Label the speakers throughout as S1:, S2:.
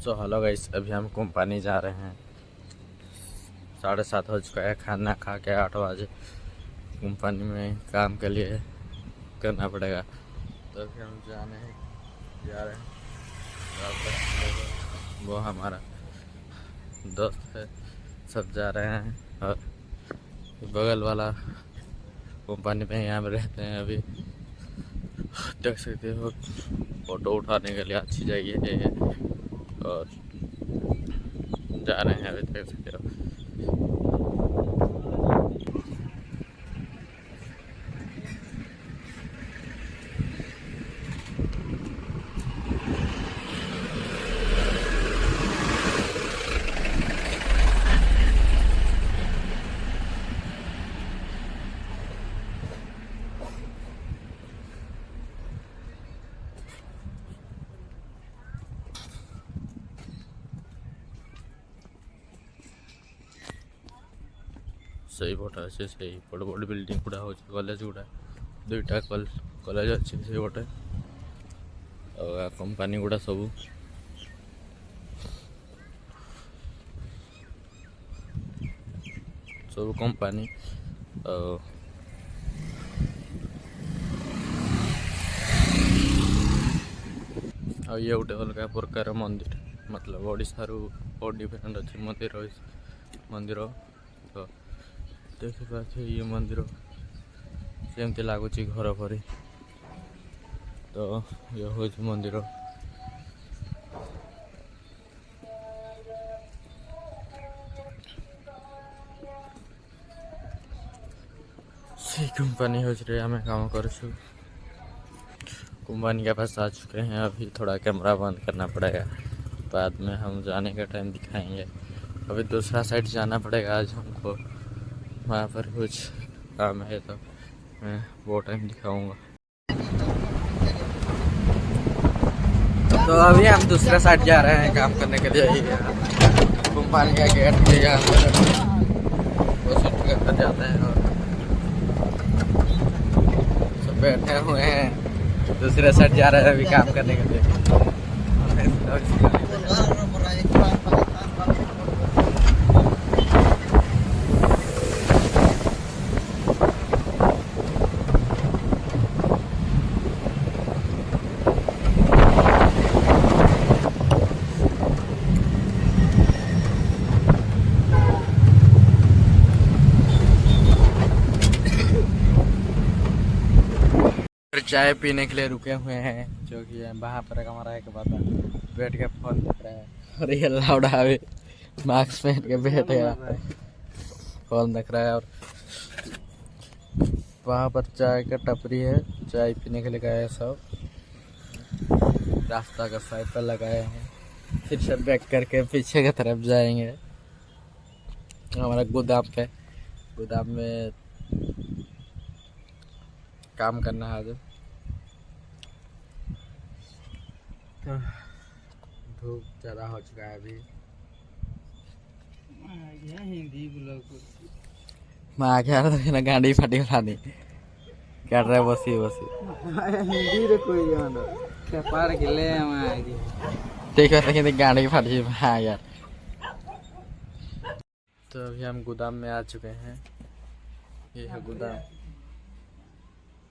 S1: So hello guys, अभी हम company जा रहे हैं। 7:30 हो चुका है। खाना खा के 8 बजे कंपनी में काम के लिए करना पड़ेगा। तो अभी हम जा रहे हैं। वो हमारा दोस्त है, सब जा रहे हैं। और बगल वाला कंपनी में यहाँ पे रहते हैं। अभी देख सकते हो, फोटो उठाने के लिए अच्छी जगह है। और जा रहे हैं, अभी देख सकते हो। ସେଇ ପଟେ ଅଛି, ସେଇ ବଡ଼ ବଡ଼ ବିଲ୍ଡିଂ ଗୁଡ଼ା ହେଉଛି କଲେଜ ଗୁଡ଼ା। ଦୁଇଟା କଲେଜ ଅଛି ସେଇ ପଟେ। ଆଉ କମ୍ପାନୀ ଗୁଡ଼ା ସବୁ କମ୍ପାନୀ। ଆଉ ଇଏ ଗୋଟେ ଅଲଗା ପ୍ରକାର ମନ୍ଦିର, ମତଲବ ଓଡ଼ିଶାରୁ ବହୁତ ଡିଫରେଣ୍ଟ ଅଛି ମନ୍ଦିର। ତ ଦେଖିପାରୁଥିବେ ଇଏ ମନ୍ଦିର ଯେମିତି ଲାଗୁଛି ଘର ପରି। ତ ଇଏ ହେଉଛି ମନ୍ଦିର। ସେଇ कंपनी हौचरे हमें काम कर कंपनी के पास आ चुके हैं। अभी थोड़ा कैमरा बंद करना पड़ेगा, बाद में हम जाने का टाइम दिखाएंगे। अभी दूसरा साइड जाना पड़ेगा आज हमको, वहाँ पर कुछ काम है तो मैं वो टाइम दिखाऊंगा। तो अभी हम दूसरा साइड जा रहे हैं काम करने के लिए। कंपनी का गेट के यहाँ वो सीट के अंदर जाते हैं और सब बैठे हुए हैं। दूसरे साइड जा रहे हैं अभी काम करने के लिए। चाय पीने के लिए रुके हुए हैं, जो कि वहाँ पर हमारा एक बात बैठ के फोन देख रहा है। और ये लाउडा अभी मास्क पहन के बैठे फोन देख रहा है। और वहाँ पर चाय का टपरी है, चाय पीने के लिए गए हैं सब। रास्ता का साइड पर लगाए हैं, फिर से बैक करके पीछे की तरफ जाएंगे हमारा गोदाम में काम करना है। जो धूप ज़्यादा हो चुका है अभी। हिंदी ब्लॉग मैं आ गया ना, गाड़ी फटी फलानी कर रहे बसी हिंदी रे कोई जानो क्या पार के ले ठीक है, लेकिन गाड़ी फटी हाँ यार। तो अभी हम गोदाम में आ चुके हैं। ये है गोदाम,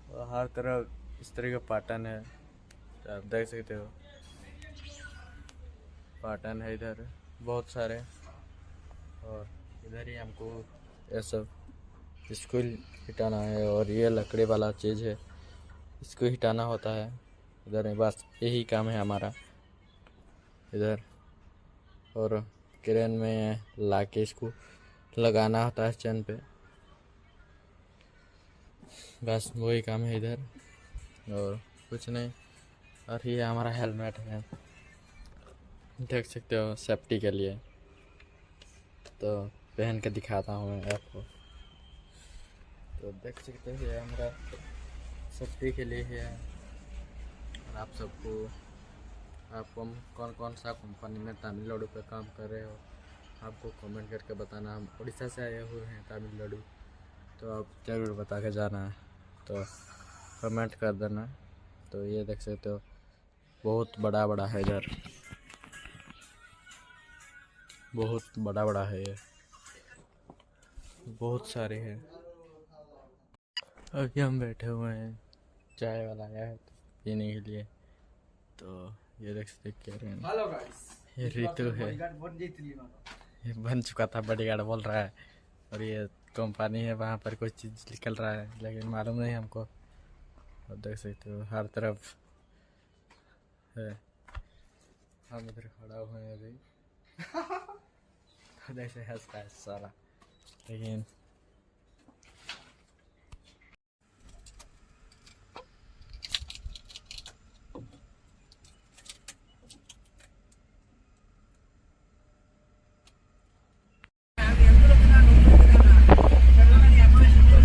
S1: और हर तरफ इस तरह का पैटर्न है, तो आप देख सकते हो। पैटर्न है इधर बहुत सारे, और इधर ही हमको ये सब इसको हिटाना है। और ये लकड़ी वाला चीज़ है, इसको हिटाना होता है इधर। बस यही काम है हमारा इधर। और क्रेन में लाके इसको लगाना होता है चैन पे, बस वही काम है इधर और कुछ नहीं। और ये हमारा हेलमेट है, देख सकते हो, सेफ्टी के लिए। तो पहन के दिखाता हूँ मैं आपको। तो देख सकते हो ये हमारा सेफ्टी के लिए है। और आप सबको कौन कौन सा कंपनी में तमिलनाडु पे काम कर रहे हो, आपको कमेंट करके बताना। हम उड़ीसा से आए हुए हैं तमिलनाडु, तो आप ज़रूर बता के जाना, तो कमेंट कर देना। तो ये देख सकते हो बहुत बड़ा है इधर। बहुत बड़ा बड़ा है ये, बहुत सारे हैं। अभी हम बैठे हुए हैं, चाय वाला आया है पीने के लिए। तो ये देख सकते कह रहे हैं, हेलो गाइस, ये ऋतु है, ये बन चुका था बॉडीगार्ड बोल रहा है। और ये कंपनी है, वहाँ पर कोई चीज़ निकल रहा है लेकिन मालूम नहीं हमको। और देख सकते हो हर तरफ है, हम इधर खड़ा हुए हैं अभी। तो जैसे हंसता है सारा, लेकिन तो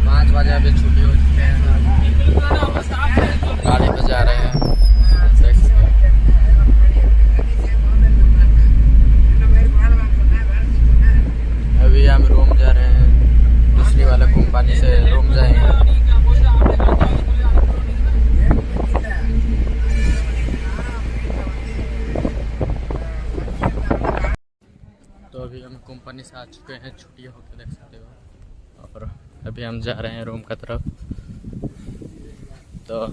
S1: 5 बजे अभी छुट्टी हो चुकी है, गाड़ी पे जा रहे हैं। देख सकते हैं। अभी हम रूम जा रहे हैं, दूसरी वाला कंपनी से रूम जाएंगे। तो अभी हम कंपनी से आ चुके हैं, छुट्टी होकर देख सकते हो। और अभी हम जा रहे हैं रूम की तरफ। तो